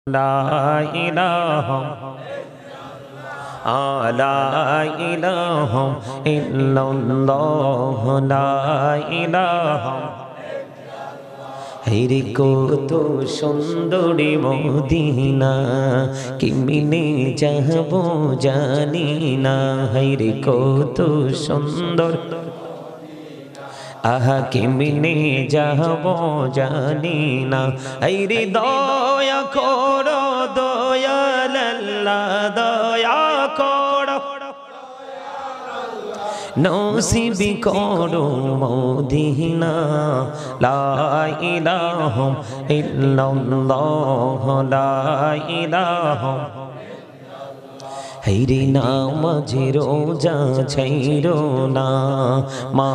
لا إله لا إله إلا الله لا إله হেরে কত সুন্দরী মদিনা কেমনে যাব জানি না হেরে কত সুন্দর আহা কেমনে যাব জানি না হেরে দয়া করো দয়াল আল্লাহ দয়া করো নসিব করো মদিনা লা ইলাহা ইল্লাল্লাহ লা ইলাহা হেরে নামাজে রোজা ছাইরো না মা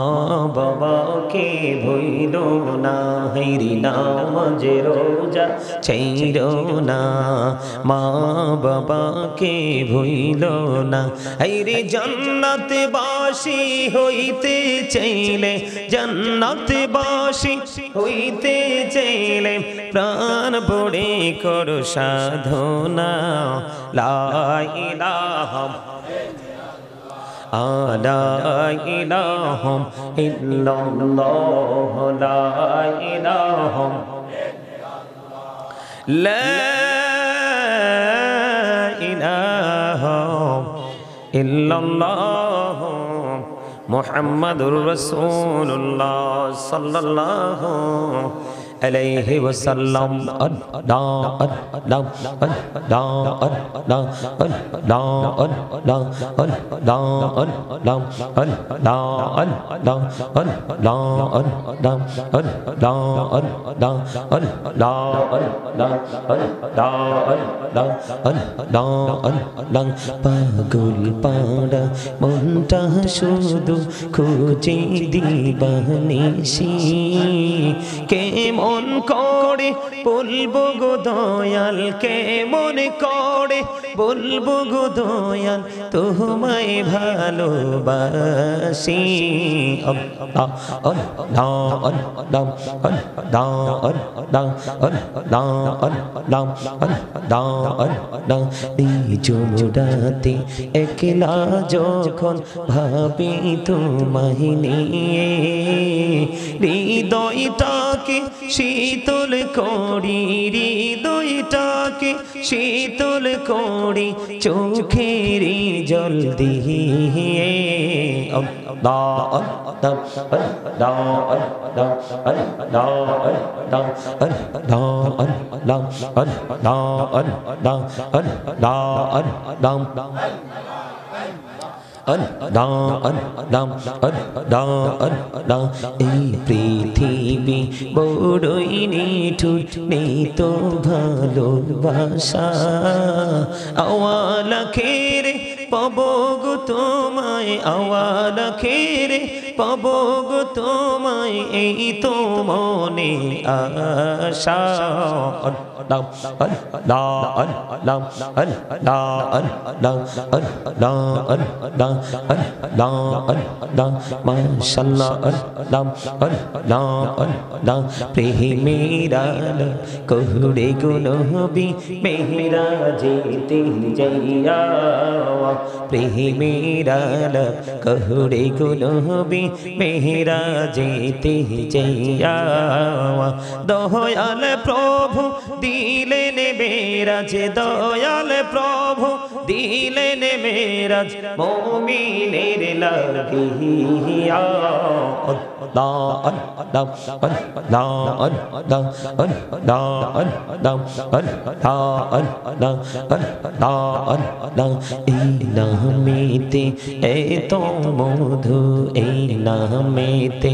বাবাকে ভুইলো না হেরে নামাজে রোজা ছাইরো না মা বাবাকে ভুইলো না হেরে জান্নাতে বাসী হইতে চাইলে জান্নাতে বাসী হইতে চাইলে প্রাণ পড়ে করো সাধনা লা ইলাহা لا إله إلا الله لا إله لا إله إلا الله محمد رسول الله صلى الله عليه وسلم পাগল পাড়া মনটা শুধু খুঁজে দিবানিসি কেমন করে বলবো গো দয়াল কেমন করে বলবো গো দয়াল তোমায় ভালোবাসি জোড়াতে একলা যখন ভাবি তোমায় নিয়ে হৃদয়টাকে শীতল করি হৃদয়টাকে শীতল করি চোখের জল দিয়ে এই পৃথিবী বড়ই নিঠুর নেই তো ভালোবাসা আওয়ালা খেরে পাবো গো তোমায় আওয়ালা খেরে পাবো গো তোমায় এই তো মনে আশা প্রেমেরা কহুরে গুনবি মেহরা যেতে যাইয়া প্রেমেরা কহুরে গুনবি মেহরা যেতে যাইয়া দয়াল প্রভু দিলেন মেরাজ দয়াল প্রভু দিলেন মেরাজ মুমিনের লাগিয়া এই নামেতে এত মধু এই নামেতে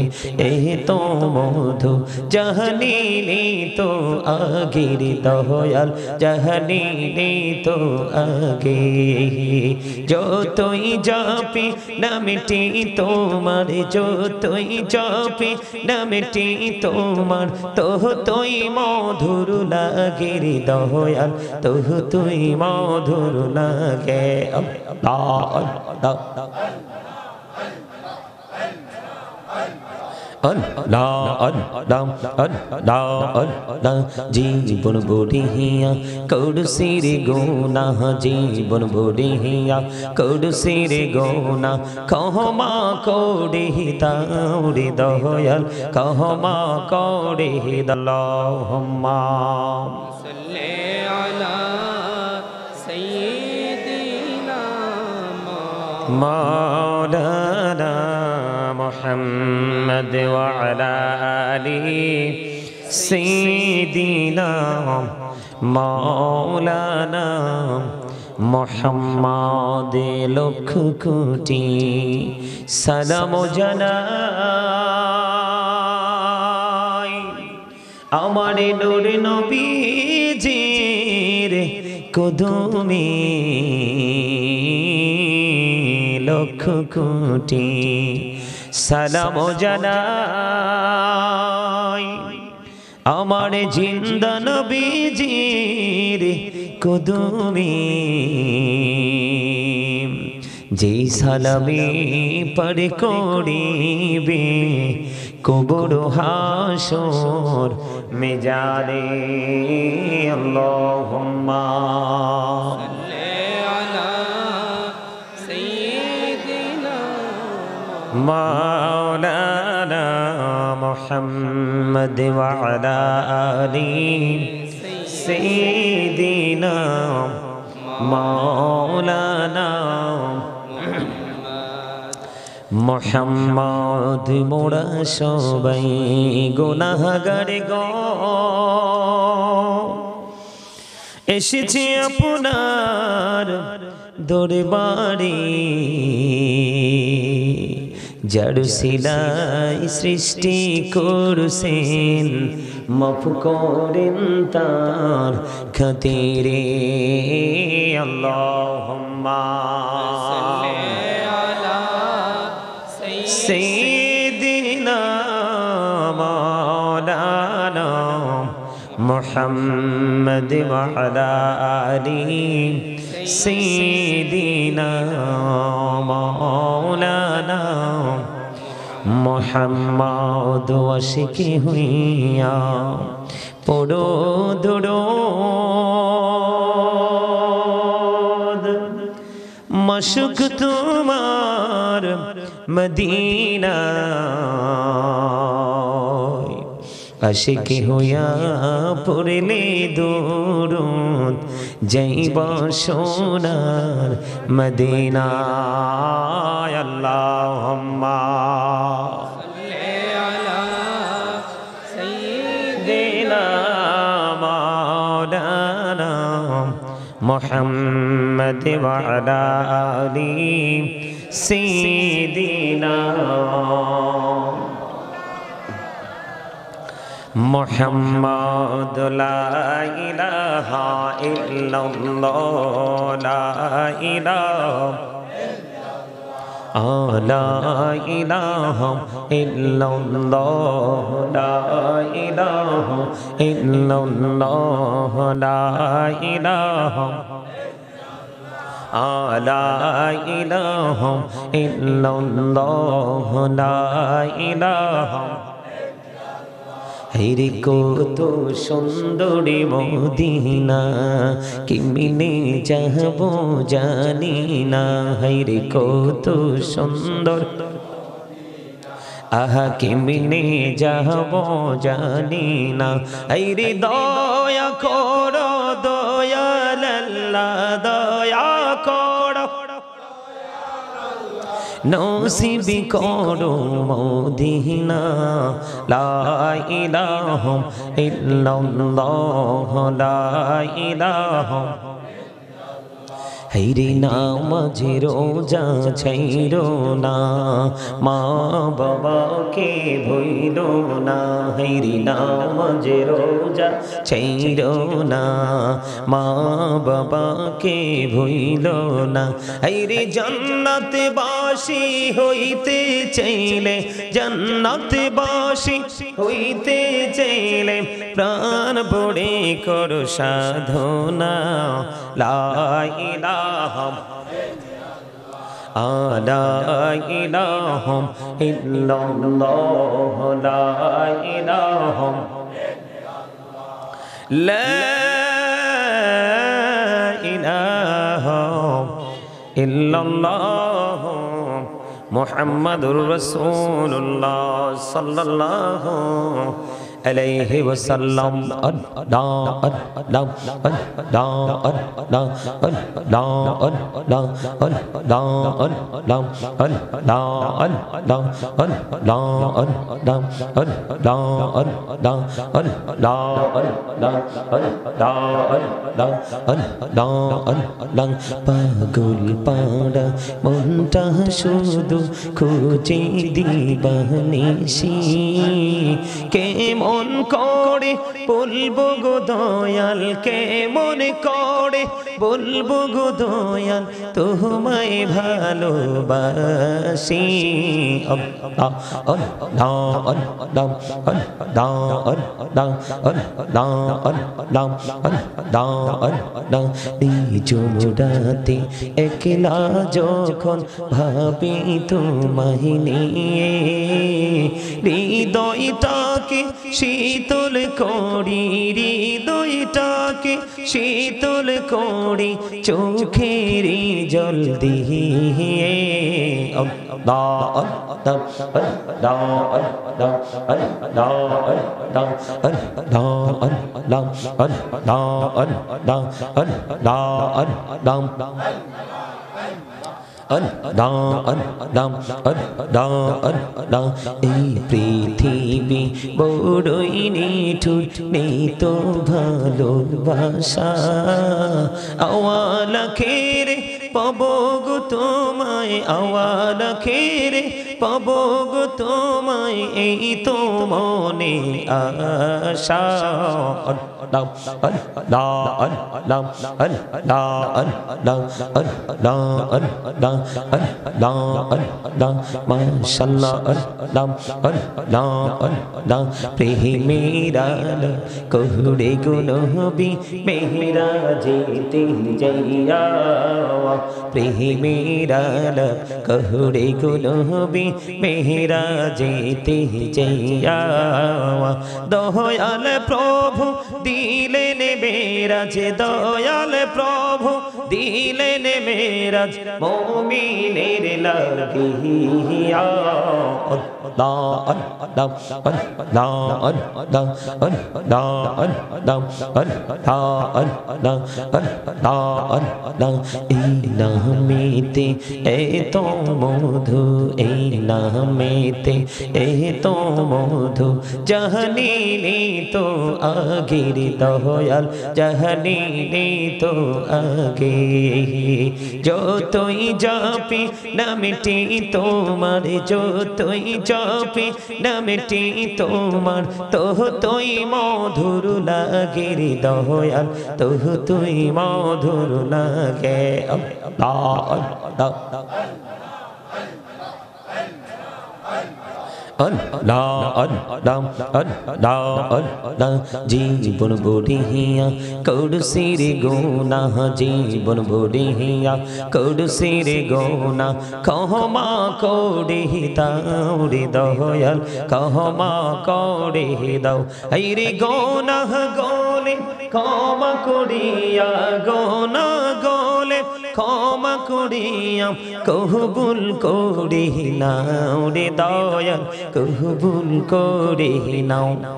এত মধু জাহানিনি তো আগের দয়াল জাহানিনি তো আগে যতই জাপি নামটি তোমার যতই জাপি নামটি তোমার তোই মধুর লাগে রে দয়াল তুই মধুর লাগে আল্লাহ আল্লাহ আল্লাহ আল্লাহ জীবন বড়িয়া করছির গুনাহ জীবন বড়িয়া করছির গুনাহ ক্ষমা করে দাও রে দয়াল ক্ষমা করে আল্লাহুম্মা সাল্লি আলা সাইয়্যিদিনা মাওলানা মুহাম্মদ ওয়া আলা আলিহি সাইয়্যিদিনা মাওলানা মুহাম্মদ লক্ষ কোটি সালাম জানাই আমার নূর নবীজির কদমে লক্ষ কোটি সালাম জানাই আমার জিন্দা নবীজির কদমে যে সালামে পর করিবে কবর হাসর মেজারে আল্লাহুম্মা মাওলানা মুহাম্মদ ওয়া আলা আলিহি সাইয়্যিদিনা মাওলানা মুহাম্মদ মোরা সবাই গুনাহগার গো এসেছি আপনার দরবারে যার সিলাই সৃষ্টি করছেন মাফ করেন তার খাতিরে আল্লাহুম্মা সাইয়্যিদিনা মাওলানা মুহাম্মদ ওয়া আলা আলিহি সাইয়্যিদিনা মাওলানা মুহাম্মদ আশিকি হইয়া পড়ো দুরূদ মশক তোমার মদিনা আশিকি হইয়া পড়লে দুরূদ যাইবা সোনার মদিনা আল্লাহুম্মা সাল্লি আলা সাইয়্যিদিনা মাওলানা মুহাম্মদ ওয়া আলা আলিহি সাইয়্যিদিনা মুহাম্মদ লা ইলাহা ইল্লাল্লাহ লা ইলাহা ইল্লাল্লাহ লা ইলাহা ইল্লাল্লাহ লা ইলাহা লা ইলাহা ইল্লাল্লাহ লা ইলাহা হেরে কত সুন্দরী মদিনা কেমনে যাব জানি না হেরে কত সুন্দর আহা কেমনে যাব জানি না হেরে দয়া করো দয়াল আল্লাহ দয়া করো নসিব করো মদিনা লা ইলাহা ইল্লাল্লাহ লা ইলাহা হেরে নামাজে রোজা ছাইরো না মা বাবাকে ভুইলো না হেরে নামাজে রোজা ছাইরো না মা বাবাকে ভুইলো না হেরে জান্নাতে বাসী হইতে চাইলে জান্নাতে বাসী হইতে চাইলে প্রাণ ভরে করো সাধনা লা ইলাহা লা ইলাহা ইল্লাল্লাহ লা ইলাহা লা ইলাহা ইল্লাল্লাহ মুহাম্মাদুর রাসূলুল্লাহ সাল্লাল্লাহু আলাইহি ওয়াসাল্লাম পাগল পাড়া মনটা শুধু খুঁজে দিবানিশি কেমন করে বলবো গো দয়াল কেমন করে বলবো গো দয়াল তোমায় ভালোবাসি জোড়াতে একলা যখন ভাবি তোমায় নিয়ে হৃদয়টাকে শীতল করি হৃদয়টাকে শীতল করি চোখের জল দিয়ে এই পৃথিবী বড়ই নিঠুর নেই তো ভালোবাসা আওয়ালা খেরে পাবো গো তোমায় আওয়ালা খেরে পাবো গো তোমায় এই তো মনে আশা প্রেমেরা কহুরে গো নবী মেহরা যেতে যাইয়া প্রেমেরা কহুরে গো নবী মেহরা যেতে যাইয়া দয়াল প্রভু দিলেন মেরাজ দয়াল প্রভু দিলেন মেরাজ মুমিনের লাগিয়া এই নামেতে এত মধু এই নামেতে এত মধু জাহানিনি তো আগের দয়াল জাহানিনি তো আগে যতই জাপি নামটি তোমার যতই জাপি নামটি তোমার তোই মধুর লাগে রে দয়াল তোই মধুর লাগে জীবন বড়িয়া কৌড়সির গোনা জীবন বড়িয়া কৌড়সির গোনা কহমা কৌড়ি দাও রে দয়াল কহমা কৌড়ি দাও এই রে গোনা গোলে ক্ষমা করিয়া গোনা গোলে ক্ষমা করিয়া কবুল করি নাও রে দয়াল কবুল করি নাও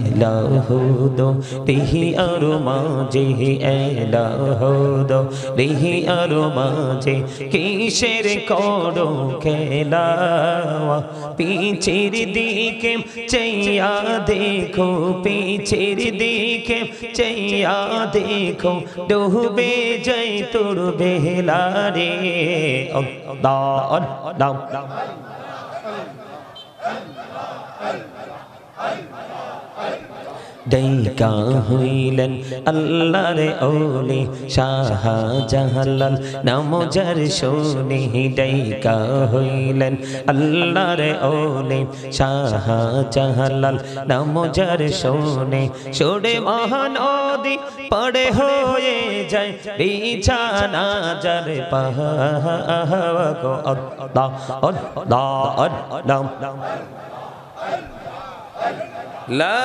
এলাহুদো রিহি আরো মাঝে এলাহুদো রিহি আরো মাঝে কিসের করো খেলা পিছের দিকে চাইয়া দেখো পিছের দিকে চাইয়া দেখো ডুবে যাই তোর বেলা রে ডাইকা হইলেন আল্লাহর ওলি শাহজালাল নাম যার শুনে ডাইকা হইলেন আল্লাহর ওলি শাহজালাল নাম যার শুনে সোড়ে মহানদী পড়ে হয়ে যায় বিছানা যার পাহাড় গো আল্লাহ আল্লাহ আল্লাহ লা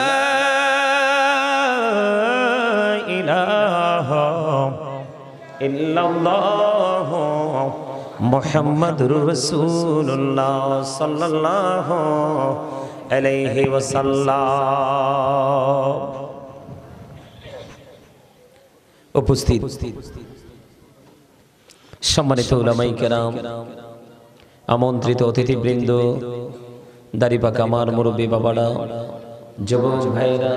ইলাহা ইল্লাল্লাহ মুহাম্মাদুর রাসূলুল্লাহ সাল্লাল্লাহু আলাইহি ওয়াসাল্লাম। উপস্থিত সম্মানিত উলামায়ে কেরাম, আমন্ত্রিত অতিথিবৃন্দ, দাড়িপাকা আমার মুরব্বী বাবারা, যুবক ভাইরা,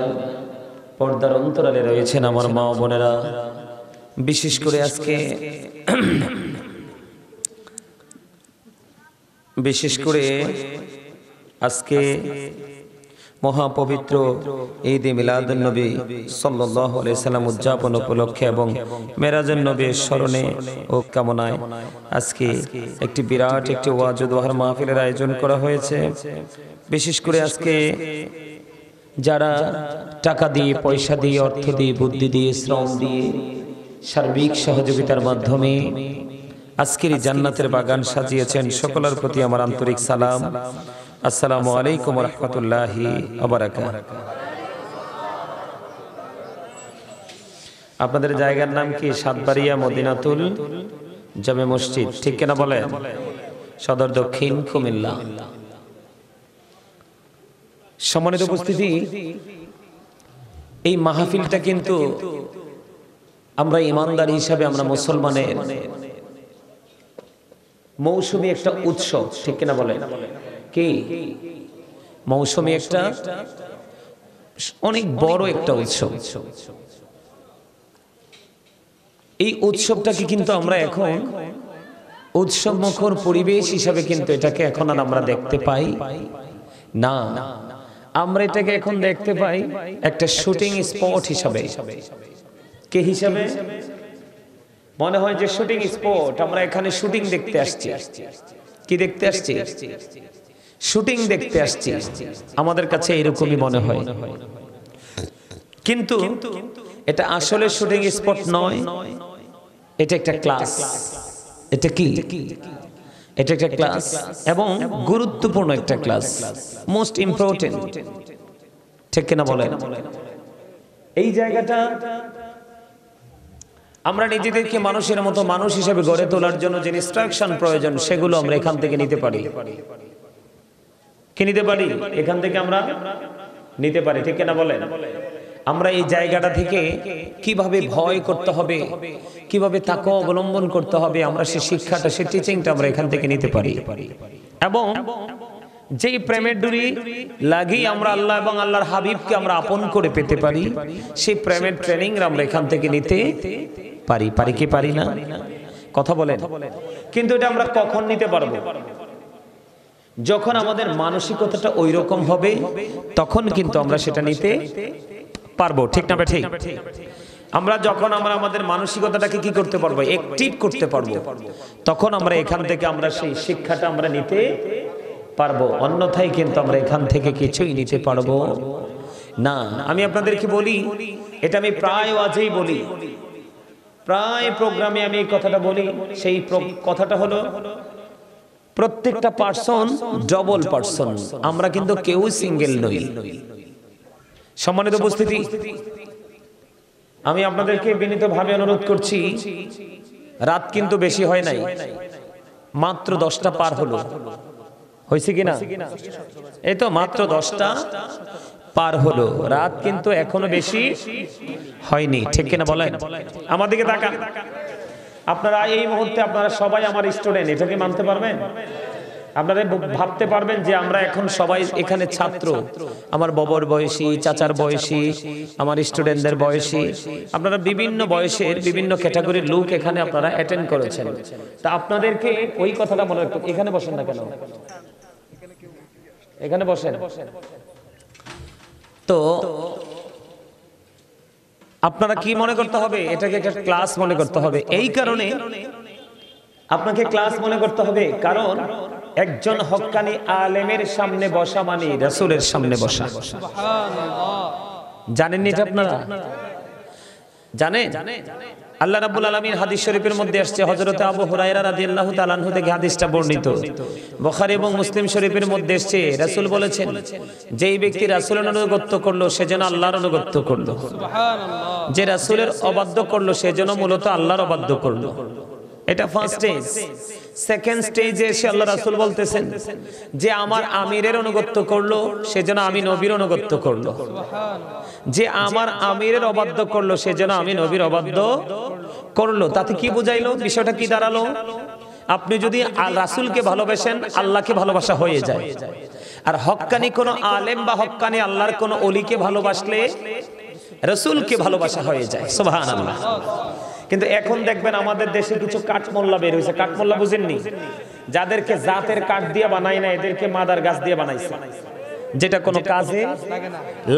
পর্দার অন্তরালে রয়েছেন আমার মা বোনেরা, বিশেষ করে আজকে মহাপবিত্র ঈদ মিলাদুন নবী সাল্লাল্লাহু আলাইহি সাল্লাম উদযাপন উপলক্ষে এবং মেরাজুন নবীর স্মরণে ও কামনায় আজকে একটি বিরাট একটি ওয়াজ ও দোয়ার মাহফিলের আয়োজন করা হয়েছে। বিশেষ করে আজকে যারা টাকা দিয়ে, পয়সা দিয়ে, অর্থ দিয়ে, বুদ্ধি দিয়ে, শ্রম দিয়ে, সার্বিক সহযোগিতার মাধ্যমে আজকের এই জান্নাতের বাগান সাজিয়েছেন, সকলের প্রতি আমার আন্তরিক সালাম। আসসালামু আলাইকুম ওয়া রাহমাতুল্লাহি ওয়া বারাকাতুহু। আপনাদের জায়গার নাম কি? সাতবাড়িয়া মদিনাতুল জামে মসজিদ, ঠিক কিনা বলেন? সদর দক্ষিণ কুমিল্লা। সম্মানিত উপস্থিতি, এই মাহফিলটা কিন্তু আমরা ইমানদার হিসাবে, আমরা মুসলমানের মৌসুমী একটা উৎসব, ঠিক কিনা বলেন? কি মৌসুমী একটা অনেক বড় একটা উৎসব। এই উৎসবটাকে কিন্তু আমরা এখন উৎসব মুখর পরিবেশ হিসাবে কিন্তু এটাকে এখন আর আমরা দেখতে পাই না। আমরা এটাকে এখন দেখতে পাই একটা শুটিং স্পট হিসাবে। কে হিসাবে? মনে হয় যে শুটিং স্পট, আমরা এখানে শুটিং দেখতে আসছি। কি দেখতে আসছি? শুটিং দেখতে আসছি। আমাদের কাছে এরকমই মনে হয়, কিন্তু এটা আসলে শুটিং স্পট নয়, এটা একটা ক্লাস। এটা কি? এটা একটা ক্লাস, এবং গুরুত্বপূর্ণ একটা ক্লাস, মোস্ট ইম্পর্টেন্ট, ঠিক কিনা বলেন? এই জায়গাটা আমরা নিজেদেরকে মানুষের মতো মানুষ হিসেবে গড়ে তোলার জন্য যে ইনস্ট্রাকশন প্রয়োজন, সেগুলো আমরা এখান থেকে নিতে পারি। কি নিতে পারি? এখান থেকে আমরা নিতে পারি, ঠিক কিনা বলেন? আমরা এই জায়গাটা থেকে কিভাবে ভয় করতে হবে, কিভাবে তাকওয়া অবলম্বন করতে হবে, আমরা সেই শিক্ষাটা, সেই টিচিংটা আমরা এখান থেকে নিতে পারি। এবং যেই প্রেমের ডুরি লাগিয়ে আমরা আল্লাহ এবং আল্লাহর হাবিবকে আমরা আপন করে পেতে পারি, সেই প্রেমের ট্রেনিং আমরা এখান থেকে নিতে পারি। পারি কি পারি না? কথা বলেন। কিন্তু এটা আমরা কখন নিতে পারবো? যখন আমাদের মানসিকতাটা ওই রকম হবে, তখন কিন্তু আমরা সেটা নিতে পারবো, ঠিক না? ঠিক। আমরা যখন আমাদের মানসিকতাটাকে কি করতে পারবো? অ্যাক্টিভ করতে পারবো, তখন আমরা এখান থেকে আমরা সেই শিক্ষাটা আমরা নিতে পারবো। অন্যথায় কিন্তু আমরা এখান থেকে কিছুই নিতে পারবো না। আমি আপনাদেরকে বলি, এটা আমি প্রায় ওয়াজেই বলি, প্রায় প্রোগ্রামে আমি এই কথাটা বলি। সেই কথাটা হলো, প্রত্যেকটা পার্সন ডবল পার্সন, আমরা কিন্তু কেউ সিঙ্গেল নই। সম্মানিত উপস্থিতি, আমি আপনাদেরকে বিনীতভাবে অনুরোধ করছি, রাত কিন্তু বেশি হয় নাই, মাত্র 10টা পার হলো। হয়েছে কিনা? এই তো মাত্র 10টা পার হলো, রাত কিন্তু এখনো বেশি হয়নি, ঠিক কিনা বলেন? আমাদেরকে তাকান। আপনারা এই মুহূর্তে আপনারা সবাই আমার স্টুডেন্ট, এটাকে মানতে পারবেন? আপনারা ভাবতে পারবেন যে আমরা এখন সবাই এখানে ছাত্র, আমার বাবার বয়সী, চাচার বয়সী, আমার স্টুডেন্টদের বয়সী, আপনারা বিভিন্ন বয়সের বিভিন্ন ক্যাটাগরির লোক এখানে আপনারা অ্যাটেন্ড করেছেন। তা আপনাদেরকে ওই কথাটা মনে রাখতে, এখানে বসেন না কেন? এখানে বসেন। তো আপনারা কি মনে করতে হবে? এটাকে একটা ক্লাস মনে করতে হবে। এই কারণে আপনাকে ক্লাস মনে করতে হবে, কারণ একজন হক্কানি আলেমের সামনে বসা মানে রাসূলের সামনে বসা। সুবহানাল্লাহ। জানেননি এটা আপনারা? জানেন? আল্লাহ রাব্বুল আলামিন হাদিস শরীফের মধ্যে আসছে, হযরত আবু হুরায়রা রাদিয়াল্লাহু তাআলা আনহু থেকে হাদিসটা বর্ণিত, বুখারী এবং মুসলিম শরীফের মধ্যে এসেছে। রাসূল বলেছেন, যেই ব্যক্তি রাসূলের অনুগত্য করলো সে যেন আল্লাহর অনুগত্য করলো, সুবহানাল্লাহ। যে রাসূলের অবাধ্য করলো সে যেন মূলত আল্লাহর অবাধ্য করলো। এটা ফার্স্ট স্টেজ। সেকেন্ড স্টেজে এসে আল্লাহ রাসূল বলতেছেন যে আমার আমিরের অনুগত্য করলো সে যেন আমি নবীর অনুগত্য করলো, যে আমার আমিরের অবাধ্য করলো সে যেন আমি নবীর অবাধ্য করলো। তাতে কি বুঝাইলো? বিষয়টা কি দাঁড়ালো? আপনি যদি রাসূলকে ভালোবাসেন আল্লাহকে ভালোবাসা হয়ে যায়, আর হক্কানি কোন আলেম বা হক্কানি আল্লাহর কোন ওলিকে ভালোবাসলে রাসূলকে ভালোবাসা হয়ে যায়। সুবহানাল্লাহ। কিন্তু এখন দেখবেন আমাদের দেশে কিছু কাঠমোল্লা বের হয়েছে। কাঠমোল্লা বুঝেননি? যাদেরকে জাতের কাঠ দিয়ে বানায় না, এদেরকে মাদার গাছ দিয়ে বানাইছে, যেটা কোনো কাজে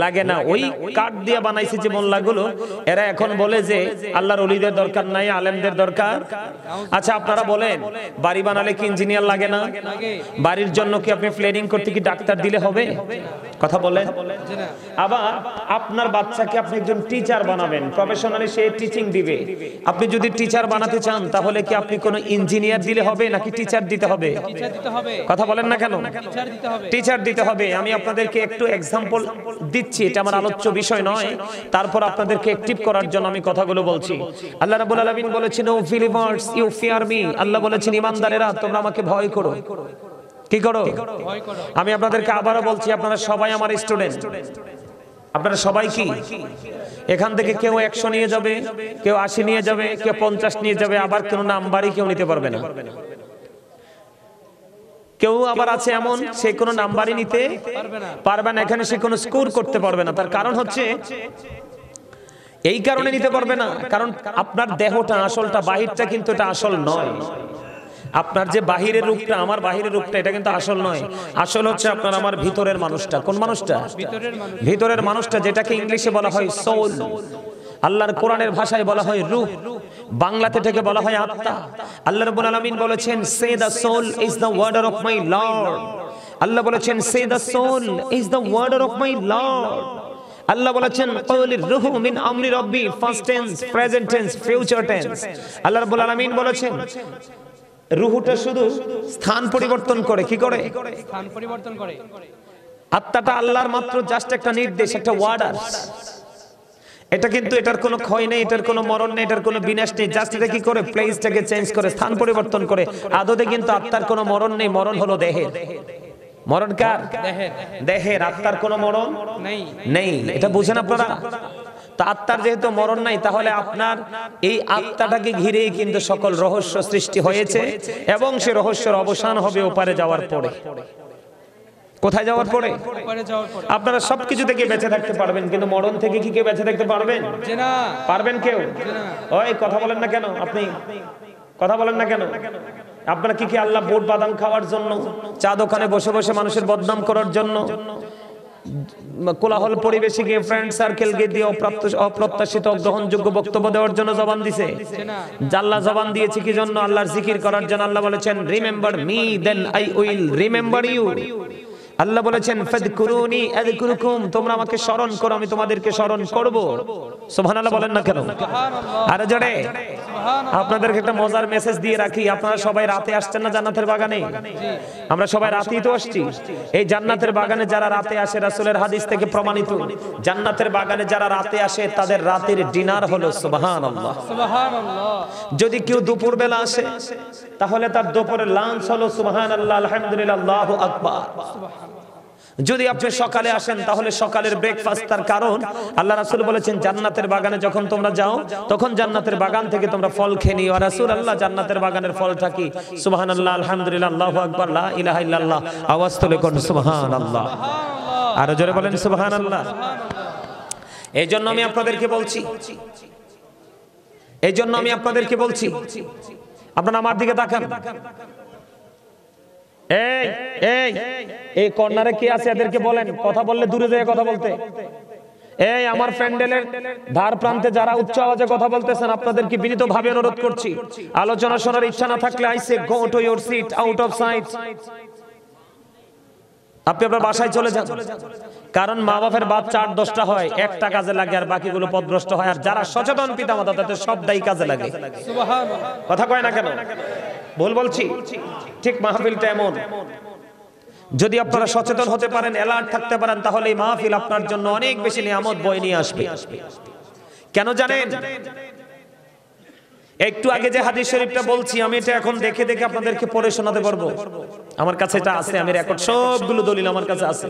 লাগে না। ওই কাঠ দিয়ে বানাইছে যে মোল্লাগুলো, এরা এখন বলে যে আল্লাহর ওলিদের দরকার নাই, আলেমদের দরকার। আচ্ছা আপনারা বলেন, বাড়ি বানালে কি ইঞ্জিনিয়ার লাগে না? বাড়ির জন্য কি আপনি প্ল্যানিং করতে কি ডাক্তার দিলে হবে? কথা বলেন। আবার আপনার বাচ্চাকে আপনি একজন টিচার বানাবেন, প্রফেশনালি সে টিচিং দিবে। আপনি যদি টিচার বানাতে চান তাহলে কি আপনি কোনো ইঞ্জিনিয়ার দিলে হবে নাকি টিচার দিতে হবে? কথা বলেন না কেন? টিচার দিতে হবে। আমি আপনাদেরকে একটু এক্সাম্পল দিচ্ছি, এটা আমার আলোচ্য বিষয় নয়, তারপর আপনাদেরকে অ্যাক্টিভ করার জন্য আমি কথাগুলো বলছি। আল্লাহ রাব্বুল আলামিন বলেছেন, O believers you fear me. আল্লাহ বলেছেন, ঈমানদারেরা তোমরা আমাকে ভয় করো। কি করো? আমি আপনাদেরকে আবারও বলছি, আপনারা সবাই আমার স্টুডেন্ট। আপনারা সবাই কি এখান থেকে কেউ 100 নিয়ে যাবে, কেউ 80 নিয়ে যাবে, কেউ 50 নিয়ে যাবে, আবার কেউ নাম্বারই কেউ নিতে পারবে না। কেউ আবার আছে এমন সে কোনো নাম্বারই নিতে পারবে না, এখানে সে কোনো স্কোর করতে পারবে না। তার কারণ হচ্ছে, এই কারণে নিতে পারবে না কারণ আপনার দেহটা আসলটা, বাহিরটা কিন্তু এটা আসল নয়। আপনার যে বাহিরের রূপটা, আমার বাহিরের রূপটা, এটা কিন্তু আসল নয়। আসল হচ্ছে আপনার আমার ভিতরের মানুষটা। কোন মানুষটা? ভিতরের মানুষটা, যেটাকে ইংলিশে বলা হয় সোল, আল্লাহর কোরআনের ভাষায় বলা হয় রূহ, বাংলাতে থেকে বলা হয় আত্মা। আল্লাহ রাব্বুল আলামিন বলেছেন, say the soul is the warder of my lord. আল্লাহ বলেছেন, say the soul is the warder of my lord. আল্লাহ বলেছেন, ক্বালির রূহু মিন আমরি রাব্বি, first tense, present tense, future tense. আল্লাহ রাব্বুল আলামিন বলেছেন রূহটা শুধু স্থান পরিবর্তন করে। কি করে? স্থান পরিবর্তন করে। আত্মাটা আল্লাহর মাত্র জাস্ট একটা নির্দেশ, একটা ওয়ার্ডার। এটা কিন্তু এটার কোনো ক্ষয় নেই, এটার কোনো মরণ নেই, এটার কোনো বিনাশ নেই। জাস্ট এটা কি করে? প্লেসটাকে চেঞ্জ করে, স্থান পরিবর্তন করে। আদতে কিন্তু আত্মার কোনো মরণ নেই, মরণ হলো দেহের। মরণ কার? দেহের। আত্মার কোনো মরণ নেই। এটা বুঝেন আপনারা? তো আত্মার যেহেতু মরণ নাই, তাহলে আপনার এই আত্মাটাকে ঘিরেই কিন্তু সকল রহস্য সৃষ্টি হয়েছে, এবং সে রহস্যের অবসান হবে ওপারে যাওয়ার পরে। কোথায় যাওয়ার পরে? আপনারা সবকিছু থেকে বেঁচে থাকতে পারবেন, কিন্তু মরণ থেকে কি কেউ বেঁচে থাকতে পারবেন? পারবেন কেউ? ওই কথা বলেন না কেন? আপনি কথা বলেন না কেন? আপনারা কি আল্লাহ বুট বাদাম খাওয়ার জন্য, চা দোকানে বসে বসে মানুষের বদনাম করার জন্য, কোলাহল পরিবেশে গিয়ে ফ্রেন্ড সার্কেল কে দিয়ে অপ্রত্যাশিত গ্রহণযোগ্য বক্তব্য দেওয়ার জন্য জবান দিছে? আল্লাহ জবান দিয়েছে কি জন্য? আল্লাহর জিকির করার জন্য। আল্লাহ বলেছেন, remember me then I will remember you. আল্লাহ বলেছেন, ফাযকুরুনি আযকুরুকুম, তোমরা আমাকে স্মরণ করো আমি তোমাদেরকে স্মরণ করব। সুবহানাল্লাহ বলেন না কেন? আরে জোরে। আপনাদেরকে একটা মজার মেসেজ দিয়ে রাখি, আপনারা সবাই রাতে আসছেন না জান্নাতের বাগানে? আমরা সবাই রাতেই তো আসছি। এই জান্নাতের বাগানে যারা রাতে আসে, রাসূলের হাদিস থেকে প্রমাণিত, জান্নাতের বাগানে যারা রাতে আসে তাদের রাতের ডিনার হলো সুবহানাল্লাহ। সুবহানাল্লাহ। যদি কেউ দুপুর বেলা আসে তাহলে তার দুপুরের লাঞ্চ হলো সুবহানাল্লাহ, আলহামদুলিল্লাহ, আল্লাহু আকবার। যদি আপনি সকালে আসেন তাহলে সকালের ব্রেকফাস্ট। তার কারণ আল্লাহ রাসূল বলেছেন, জান্নাতের বাগানে যখন তোমরা যাও তখন জান্নাতের বাগান থেকে তোমরা ফল খেয়ে নিও। রাসূলুল্লাহ জান্নাতের বাগানের ফলটা কি? সুবহানাল্লাহ, আলহামদুলিল্লাহ, আল্লাহু আকবার, লা ইলাহা ইল্লাল্লাহ। আওয়াজ তুলে কোন সুবহানাল্লাহ। আর জোরে বলেন সুবহানাল্লাহ। এই জন্য আমি আপনাদেরকে বলছি, আপনারা আমার দিকে তাকান। এই কর্নারে কে আছে এদেরকে বলেন, কথা বললে দূরে যেয়ে কথা বলতে। এই আমার প্যান্ডেলের ধার প্রান্তে যারা উচ্চ আওয়াজে কথা বলতেছেন, আপনাদেরকে বিনীতভাবে অনুরোধ করছি, আলোচনা শোনার ইচ্ছা না থাকলে I say go to your seat, out of sight. আপনি আপনার বাসায় চলে যান, কারণ মা বাপের বাচ্চা 8-10টা হয়, একটা কাজে লাগে আর বাকিগুলো পথভ্রষ্ট হয়। আর যারা সচেতন পিতামাতা তাদের সবটাই কাজে লাগে। সুবহানাল্লাহ। কথা কয় না কেন? ভুল বলছি? ঠিক মাহফিলটা এমন, যদি আপনারা সচেতন হতে পারেন, অ্যালার্ট থাকতে পারেন, তাহলে এই মাহফিল আপনার জন্য অনেক বেশি নিয়ামত বয়ে নিয়ে আসবে। কেন জানেন? একটু আগে যে হাদিস শরীফটা বলছি, আমি এটা এখন দেখে দেখে আপনাদেরকে পড়ে শোনাতে পারবো। আমার কাছে এটা আছে, আমি রেকর্ড সবগুলো দলিল আমার কাছে আছে।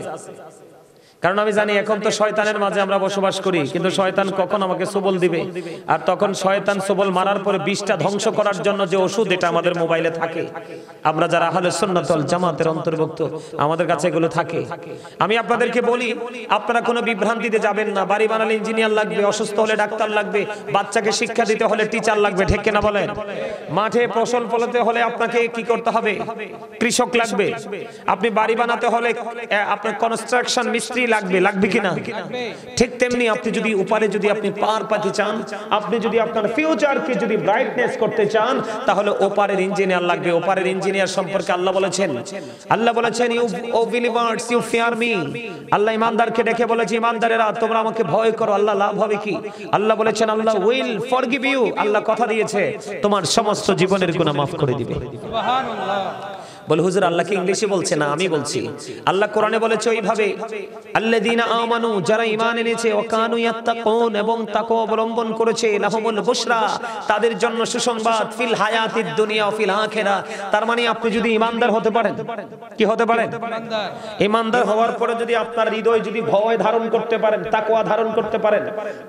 কারণ আমি জানি এখন তো শয়তানের মাঝে আমরা বসবাস করি, কিন্তু শয়তান কখন আমাকে সবল দিবে, আর তখন শয়তান সবল মারার পরে 20টা ধ্বংস করার জন্য যে ওষুধ, এটা আমাদের মোবাইলে থাকে। আমরা যারা আহলে সুন্নাত ওয়াল জামাতের অন্তর্ভুক্ত, আমাদের কাছে এগুলো থাকে। আমি আপনাদেরকে বলি, আপনারা কোনো বিভ্রান্তিতে যাবেন না। বাড়ি বানালে ইঞ্জিনিয়ার লাগবে, অসুস্থ হলে ডাক্তার লাগবে, বাচ্চাকে শিক্ষা দিতে হলে টিচার লাগবে, ঠিক কিনা বলেন? মাঠে ফসল ফলাতে হলে আপনাকে কি করতে হবে? কৃষক লাগবে। আপনি বাড়ি বানাতে হলে আপনার কনস্ট্রাকশন মিস্ত্রি লাগবে কিনা? ঠিক তেমনি আপনি যদি উপরে যদি আপনি পার পাতে চান, আপনি যদি আপনার ফিউচারকে যদি ব্রাইটনেস করতে চান, তাহলে ওপারের ইঞ্জিনিয়ার লাগবে। ওপারের ইঞ্জিনিয়ার সম্পর্কে আল্লাহ বলেছেন you O believers you fear me. আল্লাহ ইমানদারকে ডেকে বলেছে, ইমানদারেরা তোমরা আমাকে ভয় করো। আল্লাহ লাভ হবে কি? আল্লাহ বলেছেন আল্লাহ উইল ফরগিভ ইউ। আল্লাহ কথা দিয়েছে তোমার সমস্ত জীবনের গুনাহ মাফ করে দিবে। সুবহানাল্লাহ। বল হুজুর, আল্লাহ কি ইংলিশে বলছে? না, আমি বলছি। আল্লাহ কোরআনে বলেছে ওইভাবে, আল্লাযীনা আমানু, যারা ঈমান এনেছে, ওয়া কানু ইয়াত্তাকুন, এবং তাকওয়া অবলম্বন করেছে, লাহুমুল বুশরা, তাদের জন্য সুসংবাদ, ফিল হায়াতিদ দুনিয়া ওয়া ফিল আখিরা। তার মানে আপনি যদি ঈমানদার হতে পারেন, কি হতে পারেন? ঈমানদার হওয়ার পরে যদি আপনার হৃদয় যদি ভয় ধারণ করতে পারেন, তাকওয়া ধারণ করতে পারেন,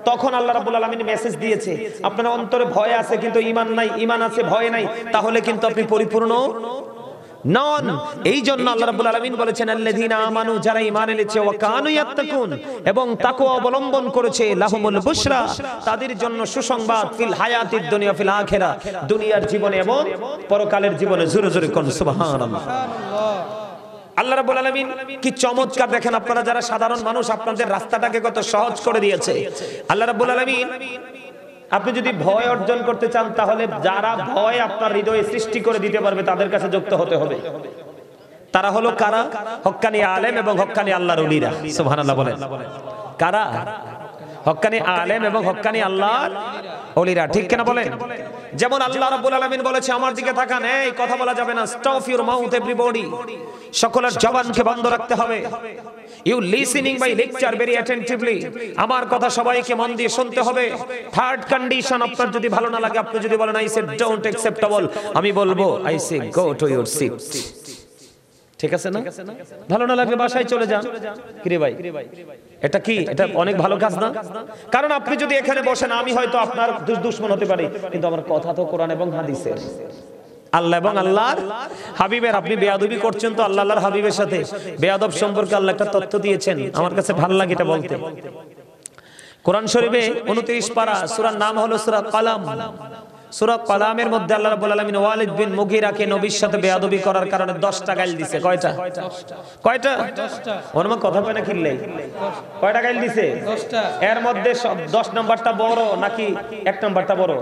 তখন আল্লাহ রাব্বুল আলামিন মেসেজ দিয়েছে, আপনার অন্তরে ভয় আছে কিন্তু ঈমান নাই, ঈমান আছে ভয় নাই, তাহলে কিন্তু আপনি পরিপূর্ণ নন। এই জন্য আল্লাহ রাব্বুল আলামিন বলেছেন আল্লাযীনা আমানু, যারা ঈমান এনেছে, ওয়া কানু ইয়াত্তাকুন, এবং তাকওয়া অবলম্বন করেছে, লাহুমুল বুশরা, তাদের জন্য সুসংবাদ, ফিল হায়াতিদ দুনিয়া ফিল আখিরা, দুনিয়ার জীবনে এবং পরকালের জীবনে। জোরে জোরে কোন সুবহানাল্লাহ। আল্লাহ রাব্বুল আলামিন কি চমৎকার! দেখেন, আপনারা যারা সাধারণ মানুষ, আপনাদের রাস্তাটাকে কত সহজ করে দিয়েছে আল্লাহ রাব্বুল আলামিন। আপনি যদি ভয় অর্জন করতে চান, তাহলে যারা ভয় আপনার হৃদয়ে সৃষ্টি করে দিতে পারবে তাদের কাছে যুক্ত হতে হবে। তারা হলো কারা? হক্কানি আলেম এবং হক্কানি আল্লাহর ওলিরা। সুবহানাল্লাহ বলেন। কারা? হক্কানি আলেম এবং হক্কানি আল্লাহর ওলিরা, ঠিক কিনা বলেন? যেমন আল্লাহ রাব্বুল আলামিন বলেছে, আমার দিকে তাকান, এই কথা বলা যাবে না, স্টপ ইউর মাউথ এভরিবডি, সকলের জবানকে বন্ধ রাখতে হবে। You listening by lecture very attentively, আমার কথা সবাইকে মন দিয়ে শুনতে হবে। থার্ড কন্ডিশন, আপনার যদি ভালো না লাগে, আপনি যদি বলেন আই সে ডোন্ট অ্যাকসেপ্টেবল, আমি বলবো I say go to your seat. ঠিক আছে না? ভালো না লাগলে বাসায় চলে যান। কি রে ভাই, এটা কি? এটা অনেক ভালো কাজ না? কারণ আপনি যদি এখানে বসেন, আমি হয়তো আপনার দুশমন হতে পারি, কিন্তু আমার কথা তো কোরআন এবং হাদিসের, আল্লাহ এবং আল্লাহর হাবিবের। আপনি বেয়াদবি করছেন তো আল্লাহর হাবিবের সাথে। বেয়াদব সম্পর্কে আল্লাহ একটা তথ্য দিয়েছেন, আমার কাছে ভালো লাগে এটা বলতে। কোরআন শরীফে 29 পারা, সূরার নাম হলো সূরা কালাম। সূরা কালামের মধ্যে আল্লাহ রাব্বুল আলামিন ওয়ালিদ বিন মুগীরাকে নবীর সাথে বেয়াদবি করার কারণে 10টা গাইল দিয়েছে। কয়টা? 10টা। ওরমা কথা কয় না কিল্লাই? কয়টা গাইল দিয়েছে? 10টা। এর মধ্যে 10 নাম্বারটা বড় নাকি 1 নাম্বারটা বড়?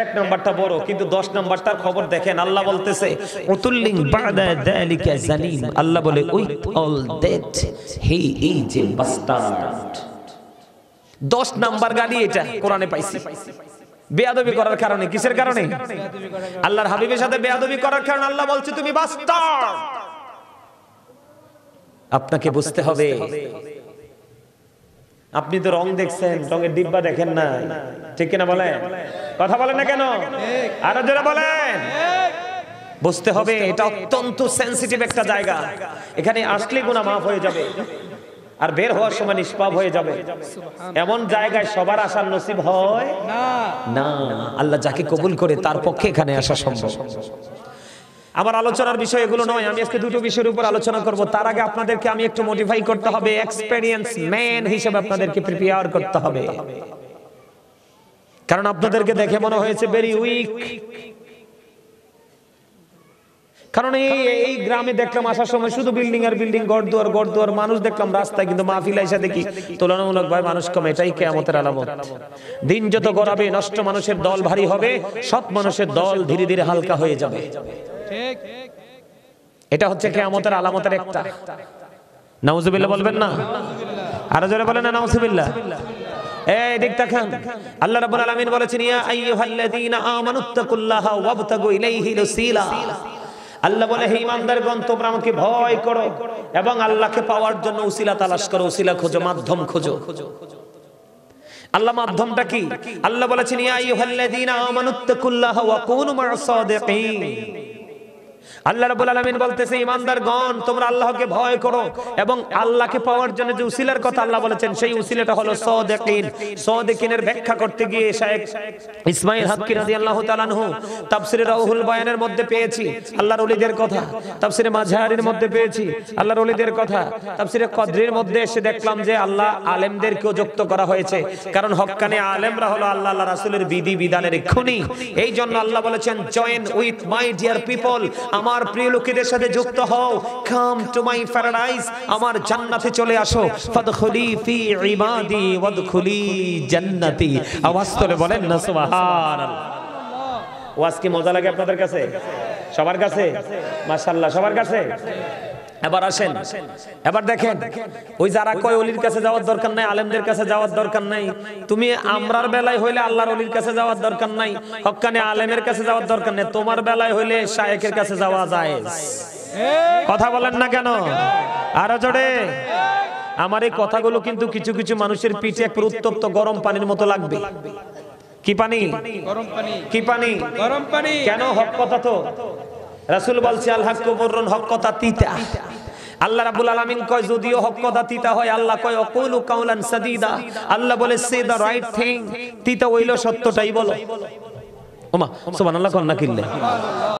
1 নাম্বারটা বড়, কিন্তু 10 নাম্বারটার খবর দেখেন। আল্লাহ বলতেছে উতুল্লিং বাদা যালিকা জালিম, আল্লাহ বলে with all that he is a bastard. 10 number গালি এটা কোরআনে পাইছি। বেয়াদবি করার কারণে, কিসের কারণে? আল্লাহর হাবিবের সাথে বেয়াদবি করার কারণে আল্লাহ বলছে তুমি বাস্টার্ড। আপনাকে বুঝতে হবে, আপনি তো রং দেখছেন, রঙের ডিব্বা দেখেন না, ঠিক কিনা বলেন? কথা বলেন না কেন? আরো জোরে বলেন। বুঝতে হবে এটা অত্যন্ত সেনসিটিভ একটা জায়গা। এখানে আসলে গুনাহ মাফ হয়ে যাবে আর বের হওয়ার সময় নিষ্পাপ হয়ে যাবে। এমন জায়গায় সবার আসার নসিব হয় না। আল্লাহ যাকে কবুল করে তার পক্ষে এখানে আসা সম্ভব। আমার আলোচনার বিষয় এগুলো নয়, আমি আজকে দুটো বিষয়ের উপর আলোচনা করব। তার আগে আপনাদেরকে আমি একটু মোটিফাই করতে হবে, এক্সপেরিয়েন্স ম্যান হিসেবে আপনাদেরকে প্রিপেয়ার করতে হবে। কারণ আপনাদেরকে দেখে মনে হয়েছে ভেরি উইক। কারণ এই গ্রামে দেখলাম আসার সময় শুধু বিল্ডিং আর বিল্ডিং, গড়দুয়ার মানুষ দেখলাম রাস্তায়, কিন্তু মাহফিল আইসা দেখি তুলনামূলক ভাবে মানুষ কম। এটাই কিয়ামতের আলামত। দিন যত গড়াবে নষ্ট মানুষের দল ভারী হবে, সৎ মানুষের দল ধীরে ধীরে হালকা হয়ে যাবে। ঠিক। এটা হচ্ছে কিয়ামতের আলামতের একটা। নাউজুবিল্লাহ বলবেন না? আরো জোরে বলেন না নাউজুবিল্লাহ। এই দিক তাকান, আল্লাহ রাব্বুল আলামিন বলেছেন ইয়া আইয়ুহাল্লাযীনা আমানুত্তাকুল্লাহা ওয়াবতাগু ইলাইহিল ওসিলা। আল্লাহ বলে হে ঈমানদারগণ, তোমরা আমাকে ভয় করো এবং আল্লাহকে পাওয়ার জন্য উসিলা তালাশ করো, উসিলা খোঁজো, মাধ্যম খোঁজো। আল্লাহ মাধ্যমটা কি? আল্লাহ বলেছেন ইয়া আইয়ুহাল্লাযীনা আমানুত্তাকুল্লাহা ওয়া কুনু মা'আস সাদিকিন। আল্লাহ রাব্বুল আলামিন বলতেছে ঈমানদারগণ, তোমরা আল্লাহকে ভয় করো এবং আল্লাহকে পাওয়ার জন্য যে উসিলার কথা আল্লাহ বলেছেন সেই উসিলাটা হলো সাদিকিন। সাদিকিনের ব্যাখ্যা করতে গিয়ে শায়েখ ইসমাঈল হাক্কি রাদিয়াল্লাহু তাআলা আনহু তাফসীরে রাউহুল বায়ানের মধ্যে পেয়েছি আল্লাহর ওলিদের কথা, তাফসীরে মাঝহারির মধ্যে পেয়েছি আল্লাহর ওলিদের কথা, তাফসীরে কদরির মধ্যে এসে দেখলাম যে আল্লাহ আলেমদেরকেও যুক্ত করা হয়েছে। কারণ হক্কানি আলেমরা হলো আল্লাহ আল্লাহ রাসূলের বিধি বিধানের খুনি। এই জন্য আল্লাহ বলেছেন join with my dear people, আমার প্রিয় লোকেদের সাথে যুক্ত হও। কাম টু মাই প্যারাডাইস, আমার জান্নাতে চলে আসো। ফাদখুলি ফি ইবাদি ওয়াদখুলি জান্নাতি। আওয়াজ করে বলেন না সুবহানাল্লাহ। ওয়াজ কি মজা লাগে আপনাদের কাছে? সবার কাছে? মাশাআল্লাহ, সবার কাছে। এবার আসেন, এবার দেখেন, ওই যারা কয় ওলির কাছে যাওয়ার দরকার নাই, আলেমদের কাছে যাওয়ার দরকার নাই, তুমি আমরার বেলায় হইলে আল্লাহর ওলির কাছে যাওয়ার দরকার নাই, হক্কানি আলেমের কাছে যাওয়ার দরকার নাই, তোমার বেলায় হইলে শায়েখের কাছে যাওয়া যায়। কথা বলেন না কেন? আরো জোরে। আমার এই কথাগুলো কিন্তু কিছু কিছু মানুষের পিঠে এক উত্তপ্ত গরম পানির মতো লাগবে। কি পানি? গরম পানি। কি পানি? গরম পানি। কেন? হক কথা তো। রাসূল বলছে আল হাক্কু মুররুন, হক কথা তিতা। আল্লাহ রাব্বুল আলামিন কয় যদিও হক কথা তিতা হয়, আল্লাহ কয় অকুলু কাউলান সাদীদা। আল্লাহ বলে সে দা রাইট থিং। তিতা হইলো সত্যটাই বলো। ওমা সুবহানাল্লাহ, কন্না কিল্লে।